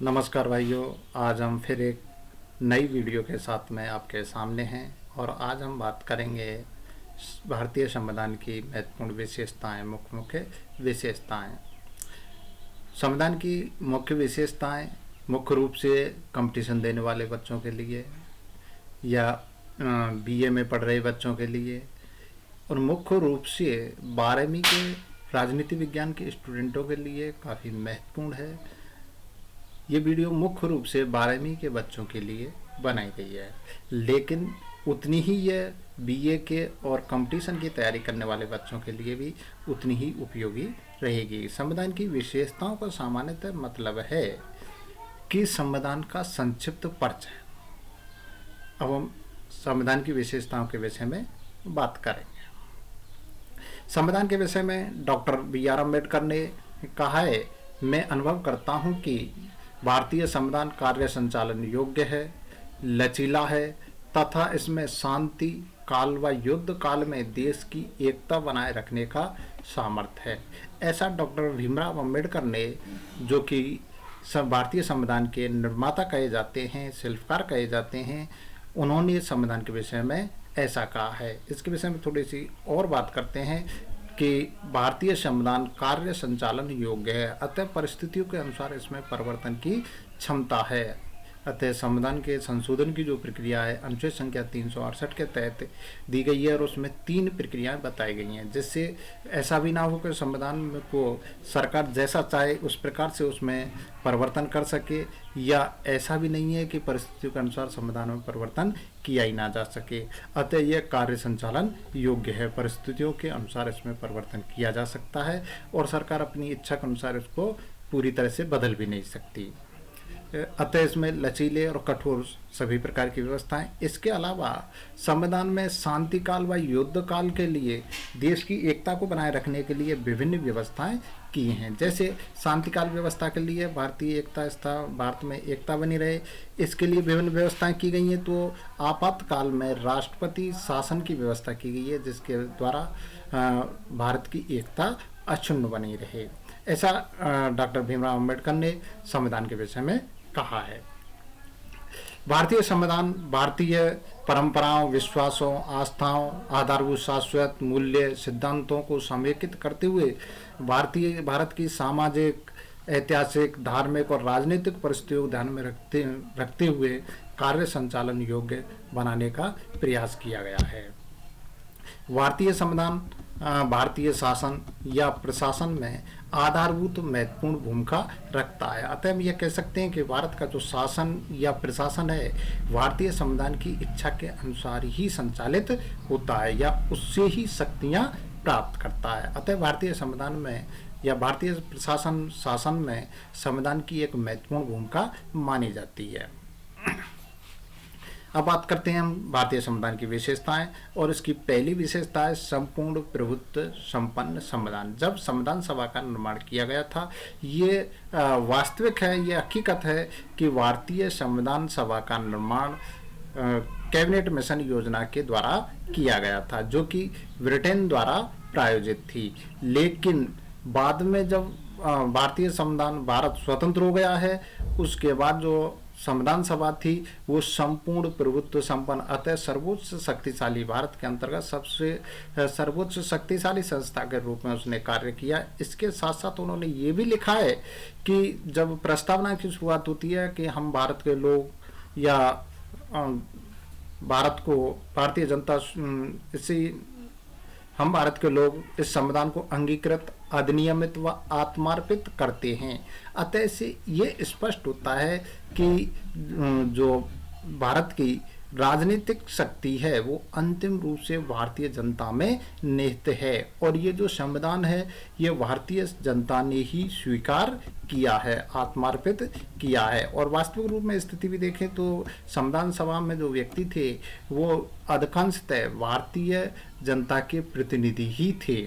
नमस्कार भाइयों। आज हम फिर एक नई वीडियो के साथ में आपके सामने हैं और आज हम बात करेंगे भारतीय संविधान की महत्वपूर्ण विशेषताएं, मुख्य मुख्य विशेषताएं। संविधान की मुख्य विशेषताएं मुख्य रूप से कंपटीशन देने वाले बच्चों के लिए या बीए में पढ़ रहे बच्चों के लिए और मुख्य रूप से 12वीं के राजनीति विज्ञान के स्टूडेंटों के लिए काफ़ी महत्वपूर्ण है। ये वीडियो मुख्य रूप से 12वीं के बच्चों के लिए बनाई गई है, लेकिन उतनी ही यह बीए के और कंपटीशन की तैयारी करने वाले बच्चों के लिए भी उतनी ही उपयोगी रहेगी। संविधान की विशेषताओं का सामान्यतः मतलब है कि संविधान का संक्षिप्त परिचय। अब हम संविधान की विशेषताओं के विषय में बात करेंगे। संविधान के विषय में डॉक्टर बी.आर. अम्बेडकर ने कहा है, मैं अनुभव करता हूं कि भारतीय संविधान कार्य संचालन योग्य है, लचीला है तथा इसमें शांति काल व युद्ध काल में देश की एकता बनाए रखने का सामर्थ्य है। ऐसा डॉक्टर भीमराव अम्बेडकर ने, जो कि भारतीय संविधान के निर्माता कहे जाते हैं, शिल्पकार कहे जाते हैं, उन्होंने संविधान के विषय में ऐसा कहा है। इसके विषय में थोड़ी सी और बात करते हैं कि भारतीय संविधान कार्य संचालन योग्य है, अतः परिस्थितियों के अनुसार इसमें परिवर्तन की क्षमता है। अतः संविधान के संशोधन की जो प्रक्रिया है अनुच्छेद संख्या 368 के तहत दी गई है और उसमें 3 प्रक्रियाएं बताई गई हैं, जिससे ऐसा भी ना हो कि संविधान को सरकार जैसा चाहे उस प्रकार से उसमें परिवर्तन कर सके, या ऐसा भी नहीं है कि परिस्थितियों के अनुसार संविधान में परिवर्तन किया ही ना जा सके। अतः यह कार्य संचालन योग्य है, परिस्थितियों के अनुसार इसमें परिवर्तन किया जा सकता है और सरकार अपनी इच्छा के अनुसार इसको पूरी तरह से बदल भी नहीं सकती। अतः इसमें लचीले और कठोर सभी प्रकार की व्यवस्थाएं। इसके अलावा संविधान में शांति काल व युद्ध काल के लिए देश की एकता को बनाए रखने के लिए विभिन्न व्यवस्थाएं की हैं। जैसे शांति काल व्यवस्था के लिए भारतीय भारत में एकता बनी रहे, इसके लिए विभिन्न व्यवस्थाएं की गई हैं। तो आपातकाल में राष्ट्रपति शासन की व्यवस्था की गई है, जिसके द्वारा भारत की एकता अक्षुण्ण बनी रहे। ऐसा डॉक्टर भीमराव अम्बेडकर ने संविधान के विषय में कहा है। भारतीय संविधान भारतीय परंपराओं, विश्वासों, आस्थाओं, आधारभूत शाश्वत मूल्य सिद्धांतों को समेकित करते हुए भारत की सामाजिक, ऐतिहासिक, धार्मिक और राजनीतिक परिस्थितियों को ध्यान में रखते हुए कार्य संचालन योग्य बनाने का प्रयास किया गया है। भारतीय संविधान भारतीय शासन या प्रशासन में आधारभूत महत्वपूर्ण भूमिका रखता है। अतः हम यह कह सकते हैं कि भारत का जो शासन या प्रशासन है भारतीय संविधान की इच्छा के अनुसार ही संचालित होता है या उससे ही शक्तियां प्राप्त करता है। अतः भारतीय संविधान में या भारतीय प्रशासन शासन में संविधान की एक महत्वपूर्ण भूमिका मानी जाती है। अब बात करते हैं हम भारतीय संविधान की विशेषताएं, और इसकी पहली विशेषता है संपूर्ण प्रभुत्व संपन्न संविधान। जब संविधान सभा का निर्माण किया गया था, ये वास्तविक है, ये हकीकत है कि भारतीय संविधान सभा का निर्माण कैबिनेट मिशन योजना के द्वारा किया गया था, जो कि ब्रिटेन द्वारा प्रायोजित थी। लेकिन बाद में जब भारतीय संविधान भारत स्वतंत्र हो गया है, उसके बाद जो संविधान सभा थी वो संपूर्ण प्रभुत्व संपन्न, अतः सर्वोच्च शक्तिशाली, भारत के अंतर्गत सबसे सर्वोच्च शक्तिशाली संस्था के रूप में उसने कार्य किया। इसके साथ साथ उन्होंने ये भी लिखा है कि जब प्रस्तावना की शुरुआत होती है कि हम भारत के लोग या भारतीय जनता हम भारत के लोग इस संविधान को अंगीकृत, अधिनियमित व आत्मार्पित करते हैं। अतः से ये स्पष्ट होता है कि जो भारत की राजनीतिक शक्ति है वो अंतिम रूप से भारतीय जनता में निहित है, और ये जो संविधान है ये भारतीय जनता ने ही स्वीकार किया है, आत्मार्पित किया है। और वास्तविक रूप में स्थिति भी देखें तो संविधान सभा में जो व्यक्ति थे वो अधिकांशतः भारतीय जनता के प्रतिनिधि ही थे।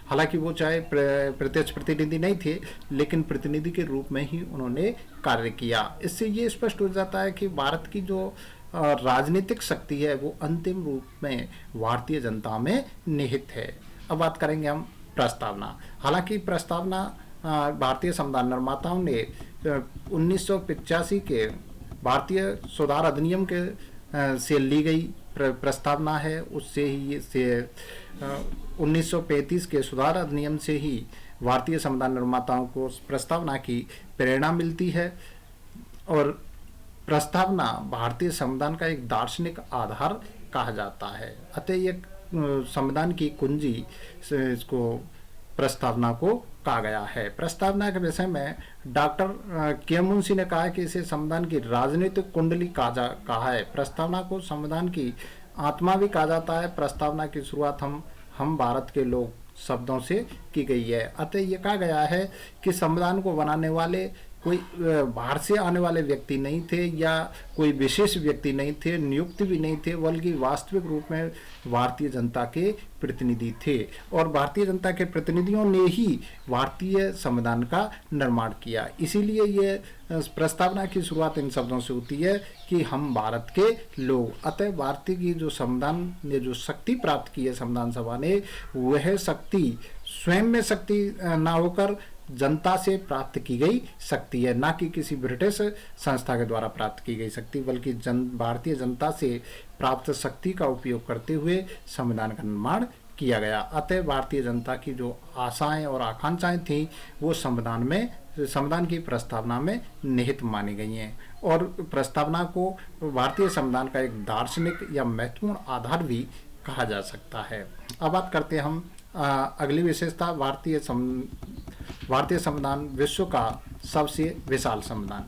हालांकि वो चाहे प्रत्यक्ष प्रतिनिधि नहीं थे, लेकिन प्रतिनिधि के रूप में ही उन्होंने कार्य किया। इससे ये स्पष्ट हो जाता है कि भारत की जो राजनीतिक शक्ति है वो अंतिम रूप में भारतीय जनता में निहित है। अब बात करेंगे हम प्रस्तावना। हालांकि प्रस्तावना भारतीय संविधान निर्माताओं ने 1985 के भारतीय सुधार अधिनियम के से ली गई प्रस्तावना है, उससे ही से 1935 के सुधार अधिनियम से ही भारतीय संविधान निर्माताओं को प्रस्तावना की प्रेरणा मिलती है। और प्रस्तावना भारतीय संविधान का एक दार्शनिक आधार कहा जाता है। अतः ये संविधान की कुंजी से इसको प्रस्तावना को कहा गया है। प्रस्तावना के विषय में डॉक्टर के मुंशी ने कहा कि इसे संविधान की राजनीतिक कुंडली कहा है। प्रस्तावना को संविधान की आत्मा भी कहा जाता है। प्रस्तावना की शुरुआत हम भारत के लोग शब्दों से की गई है। अतः ये कहा गया है कि संविधान को बनाने वाले कोई बाहर से आने वाले व्यक्ति नहीं थे या कोई विशेष व्यक्ति नहीं थे, नियुक्त भी नहीं थे, बल्कि वास्तविक रूप में भारतीय जनता के प्रतिनिधि थे। और भारतीय जनता के प्रतिनिधियों ने ही भारतीय संविधान का निर्माण किया। इसीलिए ये प्रस्तावना की शुरुआत इन शब्दों से होती है कि हम भारत के लोग। अतः भारतीय की जो संविधान ने जो शक्ति प्राप्त की है संविधान सभा ने, वह शक्ति स्वयं में शक्ति ना होकर जनता से प्राप्त की गई शक्ति है, ना कि किसी ब्रिटिश संस्था के द्वारा प्राप्त की गई शक्ति, बल्कि भारतीय जनता से प्राप्त शक्ति का उपयोग करते हुए संविधान का निर्माण किया गया। अतः भारतीय जनता की जो आशाएं और आकांक्षाएं थी वो संविधान की प्रस्तावना में निहित मानी गई हैं। और प्रस्तावना को भारतीय संविधान का एक दार्शनिक या महत्वपूर्ण आधार भी कहा जा सकता है। अब बात करते हैं हम अगली विशेषता, भारतीय संविधान विश्व का सबसे विशाल संविधान।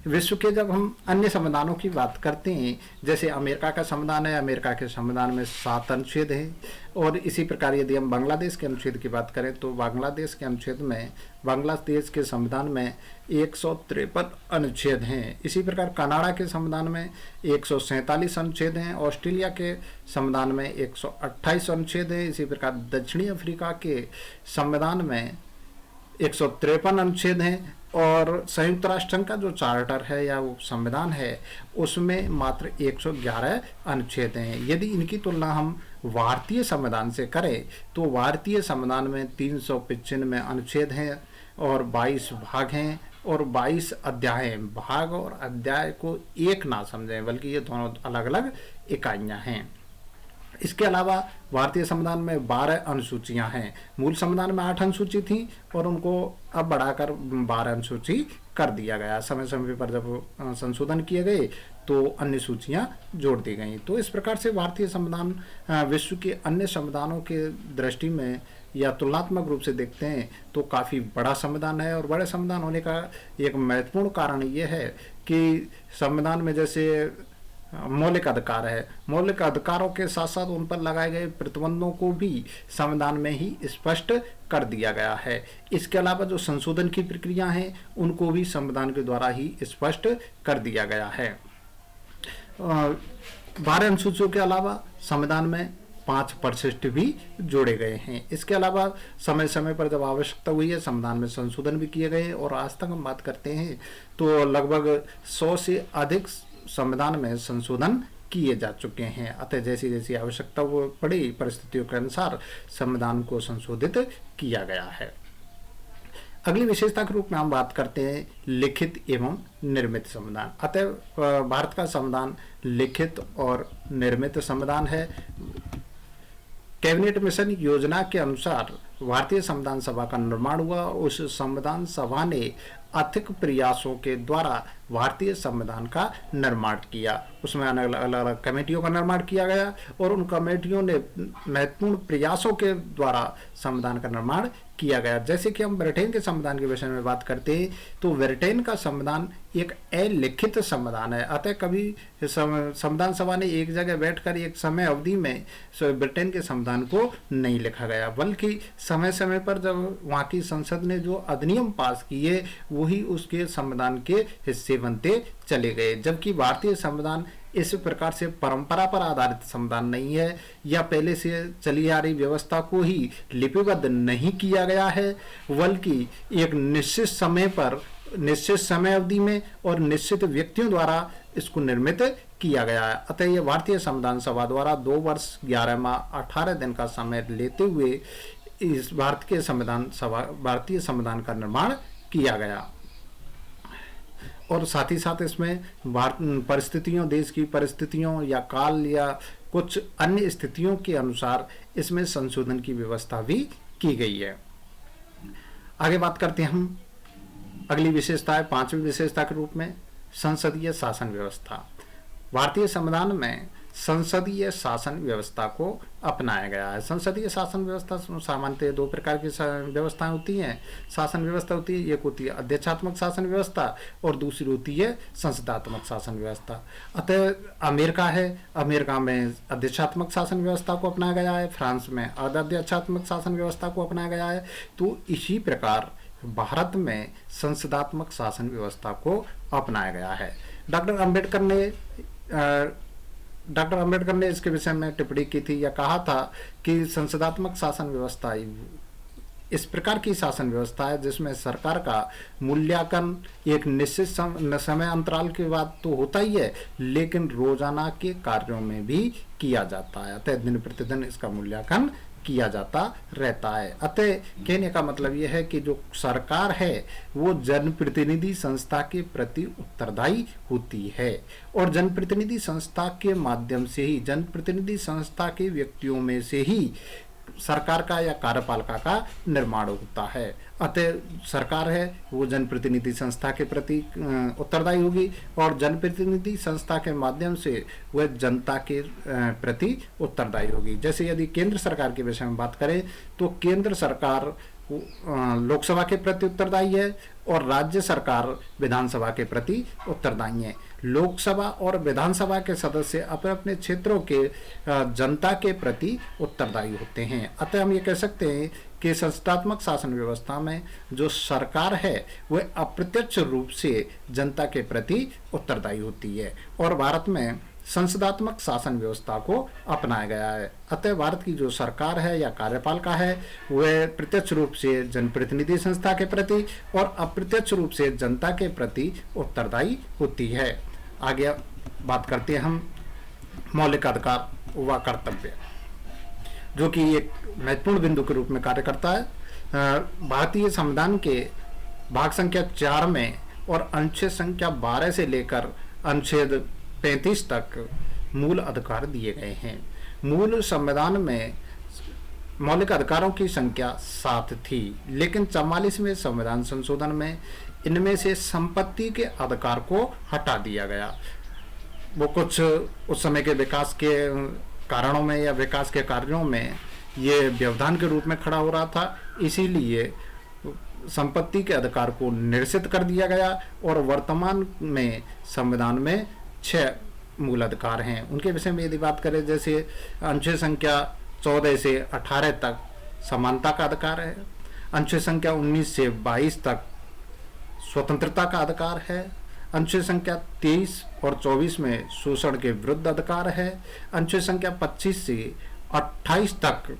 विश्व के जब हम अन्य संविधानों की बात करते हैं, जैसे अमेरिका का संविधान है, अमेरिका के संविधान में 7 अनुच्छेद हैं। और इसी प्रकार यदि हम बांग्लादेश के अनुच्छेद की बात करें तो बांग्लादेश के अनुच्छेद में बांग्लादेश के संविधान में 153 अनुच्छेद हैं। इसी प्रकार कनाडा के संविधान में 147 अनुच्छेद हैं। ऑस्ट्रेलिया के संविधान में 128 अनुच्छेद हैं। इसी प्रकार दक्षिणी अफ्रीका के संविधान में 153 अनुच्छेद हैं। और संयुक्त राष्ट्र संघ का जो चार्टर है या वो संविधान है उसमें मात्र 111 अनुच्छेद हैं। यदि इनकी तुलना हम भारतीय संविधान से करें तो भारतीय संविधान में 395 अनुच्छेद हैं और 22 भाग हैं और 22 अध्याय हैं। भाग और अध्याय को एक ना समझें, बल्कि ये दोनों अलग अलग इकाइयां हैं। इसके अलावा भारतीय संविधान में 12 अनुसूचियां हैं। मूल संविधान में 8 अनुसूची थी और उनको अब बढ़ाकर 12 अनुसूची कर दिया गया। समय समय पर जब संशोधन किए गए तो अन्य सूचियां जोड़ दी गई। तो इस प्रकार से भारतीय संविधान विश्व के अन्य संविधानों के दृष्टि में या तुलनात्मक रूप से देखते हैं तो काफ़ी बड़ा संविधान है। और बड़े संविधान होने का एक महत्वपूर्ण कारण ये है कि संविधान में जैसे मौलिक अधिकार है, मौलिक अधिकारों के साथ साथ उन पर लगाए गए प्रतिबंधों को भी संविधान में ही स्पष्ट कर दिया गया है। इसके अलावा जो संशोधन की प्रक्रिया हैं उनको भी संविधान के द्वारा ही स्पष्ट कर दिया गया है। 12 अनुसूचियों के अलावा संविधान में 5 परिशिष्ट भी जोड़े गए हैं। इसके अलावा समय समय पर जब आवश्यकता हुई है संविधान में संशोधन भी किए गए। और आज तक हम बात करते हैं तो लगभग 100 से अधिक संविधान में संशोधन किए जा चुके हैं। अतः जैसी जैसी आवश्यकता पड़ी परिस्थितियों के अनुसार संविधान को संशोधित किया गया है। अगली विशेषता के रूप में हम बात करते हैं लिखित एवं निर्मित संविधान। अतः भारत का संविधान लिखित और निर्मित संविधान है। कैबिनेट मिशन योजना के अनुसार भारतीय संविधान सभा का निर्माण हुआ। उस संविधान सभा ने अधिक प्रयासों के द्वारा भारतीय संविधान का निर्माण किया। उसमें अलग अलग कमेटियों का निर्माण किया गया और उन कमेटियों ने महत्वपूर्ण प्रयासों के द्वारा संविधान का निर्माण किया गया। जैसे कि हम ब्रिटेन के संविधान के विषय में बात करते हैं तो ब्रिटेन का संविधान एक अलिखित संविधान है। अतः कभी संविधान सभा ने एक जगह बैठकर एक समय अवधि में ब्रिटेन के संविधान को नहीं लिखा गया, बल्कि समय समय पर जब वहाँ की संसद ने जो अधिनियम पास किए वही उसके संविधान के हिस्से बनते चले गए। जबकि भारतीय संविधान इस प्रकार से परंपरा पर आधारित संविधान नहीं है या पहले से चली आ रही व्यवस्था को ही लिपिबद्ध नहीं किया गया है, बल्कि एक निश्चित समय पर निश्चित समय अवधि में और निश्चित व्यक्तियों द्वारा इसको निर्मित किया गया है। अतः यह भारतीय संविधान सभा द्वारा 2 वर्ष 11 माह 18 दिन का समय लेते हुए इस भारतीय संविधान का निर्माण किया गया। और साथ ही साथ इसमें परिस्थितियों, देश की परिस्थितियों या काल या कुछ अन्य स्थितियों के अनुसार इसमें संशोधन की व्यवस्था भी की गई है। आगे बात करते हैं हम अगली विशेषता है, 5वीं विशेषता के रूप में संसदीय शासन व्यवस्था। भारतीय संविधान में संसदीय शासन व्यवस्था को अपनाया गया है। संसदीय शासन व्यवस्था सामान्यतः 2 प्रकार की व्यवस्थाएं होती हैं, शासन व्यवस्था होती है। एक होती है अध्यक्षात्मक शासन व्यवस्था और दूसरी होती है संसदात्मक शासन व्यवस्था। अतः अमेरिका में अध्यक्षात्मक शासन व्यवस्था को अपनाया गया है, फ्रांस में अध्यक्षात्मक शासन व्यवस्था को अपनाया गया है। तो इसी प्रकार भारत में संसदात्मक शासन व्यवस्था को अपनाया गया है। डॉक्टर अंबेडकर ने इसके विषय में टिप्पणी की थी या कहा था कि संसदात्मक शासन व्यवस्था इस प्रकार की शासन व्यवस्था है जिसमें सरकार का मूल्यांकन एक निश्चित समय अंतराल के बाद तो होता ही है, लेकिन रोजाना के कार्यों में भी किया जाता है। अतः दिन प्रतिदिन इसका मूल्यांकन किया जाता रहता है। अतः कहने का मतलब यह है कि जो सरकार है वो जनप्रतिनिधि संस्था के प्रति उत्तरदायी होती है और जनप्रतिनिधि संस्था के माध्यम से ही, जनप्रतिनिधि संस्था के व्यक्तियों में से ही सरकार का या कार्यपालिका का निर्माण होता है। अतः सरकार है वो जनप्रतिनिधि संस्था के प्रति उत्तरदायी होगी और जनप्रतिनिधि संस्था के माध्यम से वह जनता के प्रति उत्तरदायी होगी। जैसे यदि केंद्र सरकार के विषय में बात करें तो केंद्र सरकार लोकसभा के प्रति उत्तरदायी है और राज्य सरकार विधानसभा के प्रति उत्तरदायी है। लोकसभा और विधानसभा के सदस्य अपने अपने क्षेत्रों के जनता के प्रति उत्तरदायी होते हैं। अतः हम ये कह सकते हैं कि संसदात्मक शासन व्यवस्था में जो सरकार है वह अप्रत्यक्ष रूप से जनता के प्रति उत्तरदायी होती है और भारत में संसदात्मक शासन व्यवस्था को अपनाया गया है। अतः भारत की जो सरकार है या कार्यपालिका है वह प्रत्यक्ष रूप से जनप्रतिनिधि संस्था के प्रति और अप्रत्यक्ष रूप से जनता के प्रति उत्तरदायी होती है। आगे बात करते हैं हम मौलिक अधिकार व कर्तव्य, जो कि एक महत्वपूर्ण बिंदु के रूप में कार्य करता है। भारतीय संविधान के भाग संख्या 4 में और अनुच्छेद संख्या 12 से लेकर अनुच्छेद 35 तक मूल अधिकार दिए गए हैं। मूल संविधान में मौलिक अधिकारों की संख्या 7 थी, लेकिन 44वें संविधान संशोधन में इनमें से संपत्ति के अधिकार को हटा दिया गया। वो कुछ उस समय के विकास के कारणों में या विकास के कार्यों में ये व्यवधान के रूप में खड़ा हो रहा था, इसीलिए संपत्ति के अधिकार को निरसित कर दिया गया और वर्तमान में संविधान में 6 मूल अधिकार हैं। उनके विषय में यदि बात करें, जैसे अनुच्छेद संख्या 14 से 18 तक समानता का अधिकार है, अनुच्छेद संख्या 19 से 22 तक स्वतंत्रता का अधिकार है, अनुच्छेद संख्या 23 और 24 में शोषण के विरुद्ध अधिकार है, अनुच्छेद संख्या 25 से 28 तक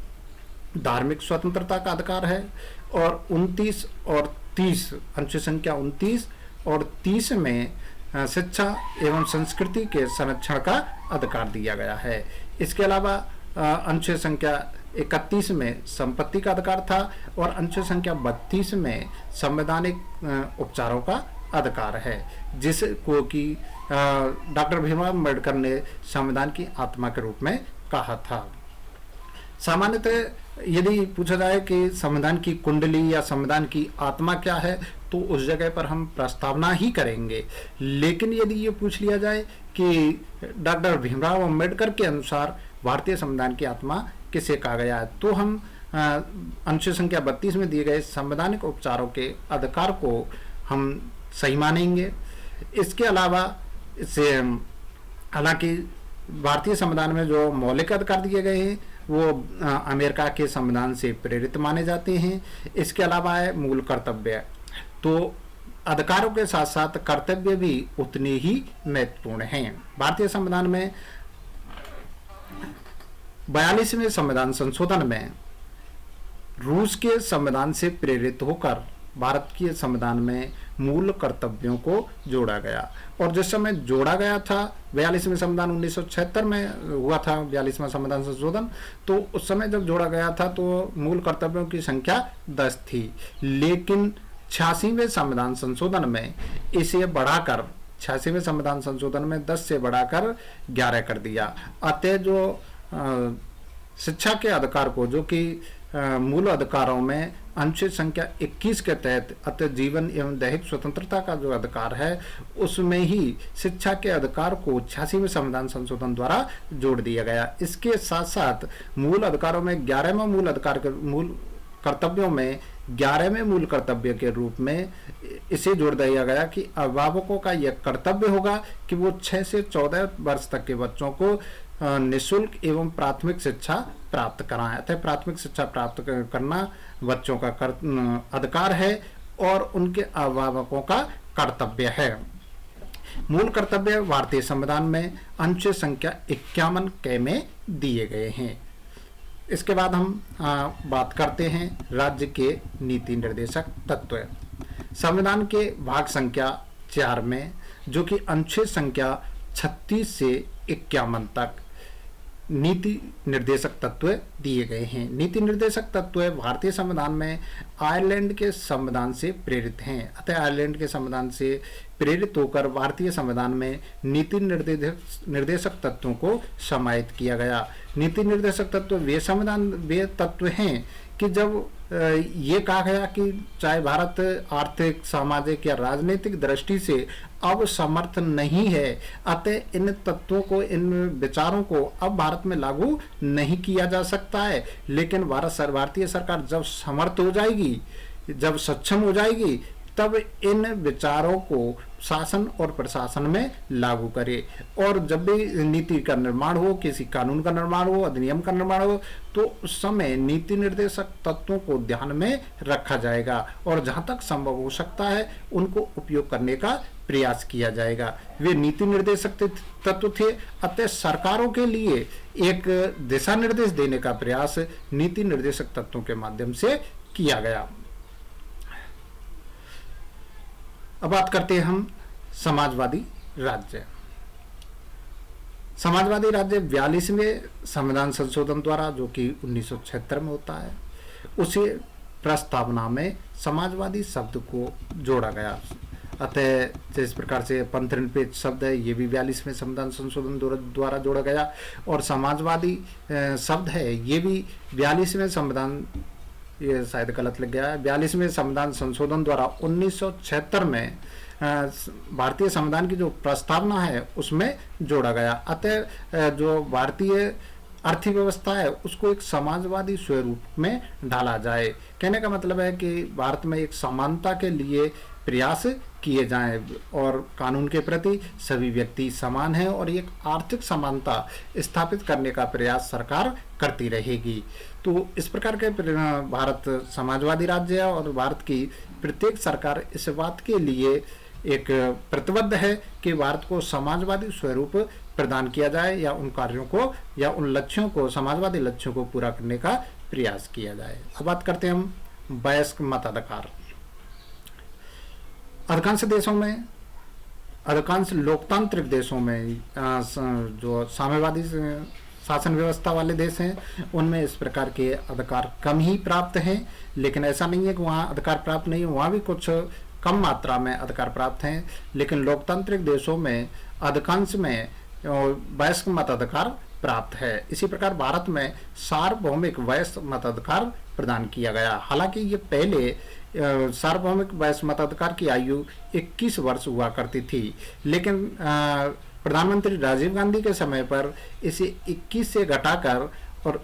धार्मिक स्वतंत्रता का अधिकार है और 29 और 30 अनुच्छेद संख्या 29 और 30 में शिक्षा एवं संस्कृति के संरक्षण का अधिकार दिया गया है। इसके अलावा अनुच्छेद संख्या 31 में संपत्ति का अधिकार था और अनुच्छेद संख्या 32 में संवैधानिक उपचारों का अधिकार है, जिसको कि डॉक्टर भीमराव अम्बेडकर ने संविधान की आत्मा के रूप में कहा था। सामान्यतः यदि पूछा जाए कि संविधान की कुंडली या संविधान की आत्मा क्या है तो उस जगह पर हम प्रस्तावना ही करेंगे, लेकिन यदि ये पूछ लिया जाए कि डॉक्टर भीमराव अम्बेडकर के अनुसार भारतीय संविधान की आत्मा किसे कहा गया है, तो हम अनुच्छेद संख्या 32 में दिए गए संवैधानिक उपचारों के अधिकार को हम सही मानेंगे। इसके अलावा इससे हालांकि भारतीय संविधान में जो मौलिक अधिकार दिए गए हैं वो अमेरिका के संविधान से प्रेरित माने जाते हैं। इसके अलावा है मूल कर्तव्य, तो अधिकारों के साथ साथ कर्तव्य भी उतने ही महत्वपूर्ण हैं। भारतीय संविधान में 42वें संविधान संशोधन में रूस के संविधान से प्रेरित होकर भारत के संविधान में मूल कर्तव्यों को जोड़ा गया। और जिस समय जोड़ा गया था 42वें संविधान 1976 में हुआ था 42वां संविधान संशोधन, तो उस समय जब जोड़ा गया था तो मूल कर्तव्यों की संख्या 10 थी, लेकिन 86वें संविधान संशोधन में इसे बढ़ाकर 86वें संविधान संशोधन में 10 से बढ़ाकर 11 कर दिया। अतः जो शिक्षा के अधिकार को, जो कि मूल अधिकारों में अनुच्छेद संख्या 21 के तहत अतः जीवन एवं दैहिक स्वतंत्रता का जो अधिकार है, उसमें ही शिक्षा के अधिकार को 86वें संविधान संशोधन द्वारा जोड़ दिया गया। इसके साथ साथ मूल अधिकारों में 11वें मूल अधिकार के मूल कर्तव्यों में 11वें मूल कर्तव्य के रूप में इसे जोड़ दिया गया कि अभिभावकों का यह कर्तव्य होगा कि वो 6 से 14 वर्ष तक के बच्चों को निःशुल्क एवं प्राथमिक शिक्षा प्राप्त कराएं। अतः प्राथमिक शिक्षा प्राप्त करना बच्चों का अधिकार है और उनके अभिभावकों का कर्तव्य है। मूल कर्तव्य भारतीय संविधान में अनुच्छेद संख्या 51 क में दिए गए हैं। इसके बाद हम बात करते हैं राज्य के नीति निर्देशक तत्व। संविधान के भाग संख्या 4 में, जो कि अनुच्छेद संख्या 36 से 51 तक नीति निर्देशक तत्व दिए गए हैं। नीति निर्देशक तत्व भारतीय संविधान में आयरलैंड के संविधान से प्रेरित हैं। अतः आयरलैंड के संविधान से प्रेरित होकर भारतीय संविधान में नीति निर्देशक तत्वों को समाहित किया गया। नीति निर्देशक तत्व वे तत्व हैं कि जब ये कहा गया कि चाहे भारत आर्थिक, सामाजिक या राजनीतिक दृष्टि से अब समर्थ नहीं है, अतः इन तत्वों को, इन विचारों को अब भारत में लागू नहीं किया जा सकता है। लेकिन भारतीय सरकार जब समर्थ हो जाएगी, जब सक्षम हो जाएगी, तब इन विचारों को शासन और प्रशासन में लागू करे। और जब भी नीति का निर्माण हो, किसी कानून का निर्माण हो, अधिनियम का निर्माण हो, तो उस समय नीति निर्देशक तत्वों को ध्यान में रखा जाएगा और जहां तक संभव हो सकता है उनको उपयोग करने का प्रयास किया जाएगा। वे नीति निर्देशक तत्व थे। अतः सरकारों के लिए एक दिशा निर्देश देने का प्रयास नीति निर्देशक तत्वों के माध्यम से किया गया। अब बात करते हैं हम समाजवादी राज्य। समाजवादी राज्य 42वें संविधान संशोधन द्वारा, जो कि 1976 में होता है, उसी प्रस्तावना में समाजवादी शब्द को जोड़ा गया। अतः जिस प्रकार से पंथनिरपेक्ष शब्द है, ये भी 42वें संविधान संशोधन द्वारा जोड़ा गया। और समाजवादी शब्द है, ये भी 42वें संविधान, ये शायद गलत लग गया है, 42वें संविधान संशोधन द्वारा 1976 में भारतीय संविधान की जो प्रस्तावना है उसमें जोड़ा गया। अतः जो भारतीय अर्थव्यवस्था है उसको एक समाजवादी स्वरूप में ढाला जाए। कहने का मतलब है कि भारत में एक समानता के लिए प्रयास किए जाएं और कानून के प्रति सभी व्यक्ति समान हैं और एक आर्थिक समानता स्थापित करने का प्रयास सरकार करती रहेगी। तो इस प्रकार के भारत समाजवादी राज्य है और भारत की प्रत्येक सरकार इस बात के लिए एक प्रतिबद्ध है कि भारत को समाजवादी स्वरूप प्रदान किया जाए या उन कार्यों को या उन लक्ष्यों को, समाजवादी लक्ष्यों को पूरा करने का प्रयास किया जाए। अब बात करते हैं हम वयस्क मताधिकार। अधिकांश देशों में, अधिकांश लोकतांत्रिक देशों में जो साम्यवादी शासन व्यवस्था वाले देश हैं उनमें इस प्रकार के अधिकार कम ही प्राप्त हैं। लेकिन ऐसा नहीं है कि वहाँ अधिकार प्राप्त नहीं है, वहाँ भी कुछ कम मात्रा में अधिकार प्राप्त हैं। लेकिन लोकतांत्रिक देशों में अधिकांश में वयस्क मताधिकार प्राप्त है। इसी प्रकार भारत में सार्वभौमिक वयस्क मताधिकार प्रदान किया गया। हालांकि ये पहले सार्वभौमिक वयस्क मताधिकार की आयु 21 वर्ष हुआ करती थी, लेकिन प्रधानमंत्री राजीव गांधी के समय पर इसे 21 से घटाकर और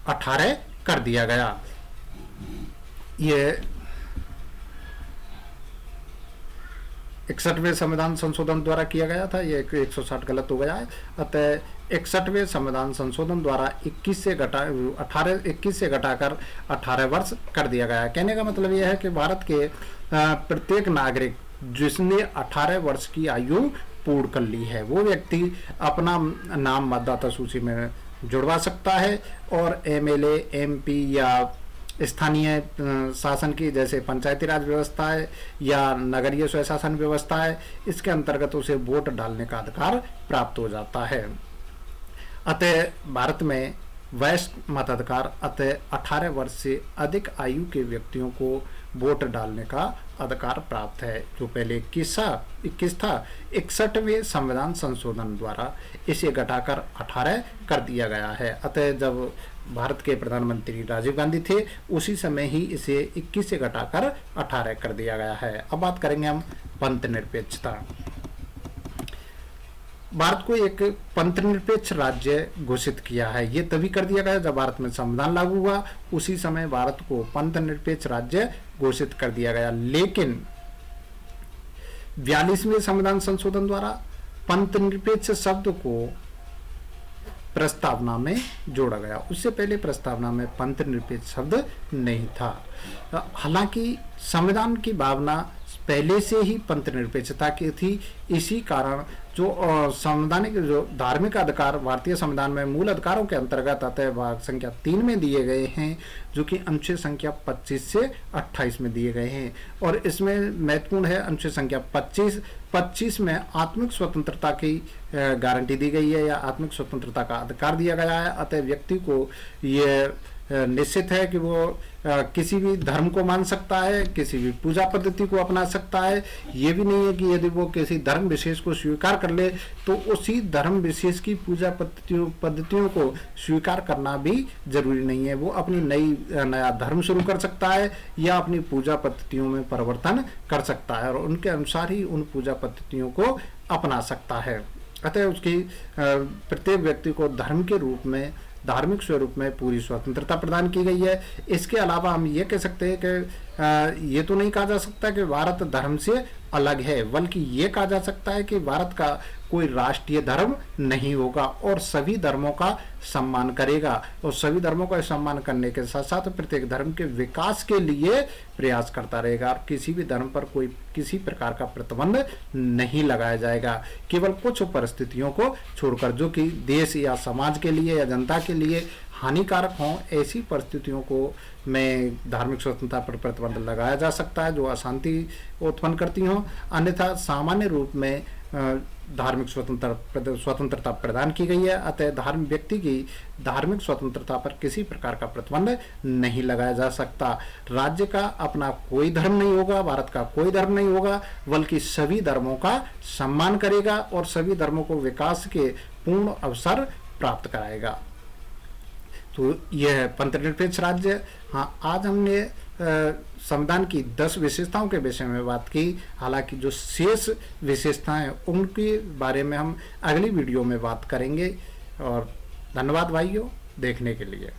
18 कर दिया गया। ये 61वें संविधान संशोधन द्वारा किया गया था। ये 160 गलत हो गया है। अतः 61वें संविधान संशोधन द्वारा 21 से घटाकर 18 वर्ष कर दिया गया है। कहने का मतलब यह है कि भारत के प्रत्येक नागरिक जिसने 18 वर्ष की आयु पूर्ण कर ली है, वो व्यक्ति अपना नाम मतदाता सूची में जुड़वा सकता है और MLA, MP या स्थानीय शासन की जैसे पंचायती राज व्यवस्था है या नगरीय स्वशासन व्यवस्था है, इसके अंतर्गत उसे वोट डालने का अधिकार प्राप्त हो जाता है। अतः भारत में वयस्क मताधिकार अतः 18 वर्ष से अधिक आयु के व्यक्तियों को वोट डालने का अधिकार प्राप्त है। जो पहले 21 था, 61वें संविधान संशोधन द्वारा इसे घटाकर 18 कर दिया गया है। अतः जब भारत के प्रधानमंत्री राजीव गांधी थे उसी समय ही इसे 21 से घटाकर 18 कर दिया गया है। अब बात करेंगे हम पंथ निरपेक्षता। भारत को एक पंथ निरपेक्ष राज्य घोषित किया है। ये तभी कर दिया गया जब भारत में संविधान लागू हुआ, उसी समय भारत को पंथ निरपेक्ष राज्य घोषित कर दिया गया। लेकिन 42वें संविधान संशोधन द्वारा पंथ निरपेक्ष शब्द को प्रस्तावना में जोड़ा गया। उससे पहले प्रस्तावना में पंथ निरपेक्ष शब्द नहीं था। हालांकि संविधान की भावना पहले से ही पंथ निरपेक्षता की थी। इसी कारण जो संवैधानिक जो धार्मिक अधिकार भारतीय संविधान में मूल अधिकारों के अंतर्गत आते हैं, भाग संख्या 3 में दिए गए हैं, जो कि अनुच्छेद संख्या 25 से 28 में दिए गए हैं। और इसमें महत्वपूर्ण है अनुच्छेद संख्या 25 में आत्मिक स्वतंत्रता की गारंटी दी गई है या आत्मिक स्वतंत्रता का अधिकार दिया गया है। अतः व्यक्ति को ये निश्चित है कि वो किसी भी धर्म को मान सकता है, किसी भी पूजा पद्धति को अपना सकता है। ये भी नहीं है कि यदि वो किसी धर्म विशेष को स्वीकार कर ले तो उसी धर्म विशेष की पूजा पद्धतियों को स्वीकार करना भी जरूरी नहीं है। वो अपनी नया धर्म शुरू कर सकता है या अपनी पूजा पद्धतियों में परिवर्तन कर सकता है और उनके अनुसार ही उन पूजा पद्धतियों को अपना सकता है। अतः उसकी प्रत्येक व्यक्ति को धर्म के रूप में, धार्मिक स्वरूप में पूरी स्वतंत्रता प्रदान की गई है। इसके अलावा हम ये कह सकते हैं कि ये तो नहीं कहा जा सकता कि भारत धर्म से अलग है, बल्कि ये कहा जा सकता है कि भारत का कोई राष्ट्रीय धर्म नहीं होगा और सभी धर्मों का सम्मान करेगा। और सभी धर्मों का सम्मान करने के साथ साथ प्रत्येक धर्म के विकास के लिए प्रयास करता रहेगा और किसी भी धर्म पर कोई किसी प्रकार का प्रतिबंध नहीं लगाया जाएगा। केवल कुछ परिस्थितियों को छोड़कर जो कि देश या समाज के लिए या जनता के लिए हानिकारक हों, ऐसी परिस्थितियों को में धार्मिक स्वतंत्रता पर प्रतिबंध लगाया जा सकता है जो अशांति उत्पन्न करती हों। अन्यथा सामान्य रूप में धार्मिक स्वतंत्रता प्रदान की गई है। अतः धार्मिक व्यक्ति की धार्मिक स्वतंत्रता पर किसी प्रकार का प्रतिबंध नहीं लगाया जा सकता। राज्य का अपना कोई धर्म नहीं होगा, भारत का कोई धर्म नहीं होगा, बल्कि सभी धर्मों का सम्मान करेगा और सभी धर्मों को विकास के पूर्ण अवसर प्राप्त कराएगा। तो यह है पंथ निरपेक्ष राज्य। हाँ, आज हमने संविधान की 10 विशेषताओं के विषय में बात की। हालांकि जो शेष विशेषताएं उनके बारे में हम अगली वीडियो में बात करेंगे। और धन्यवाद भाइयों देखने के लिए।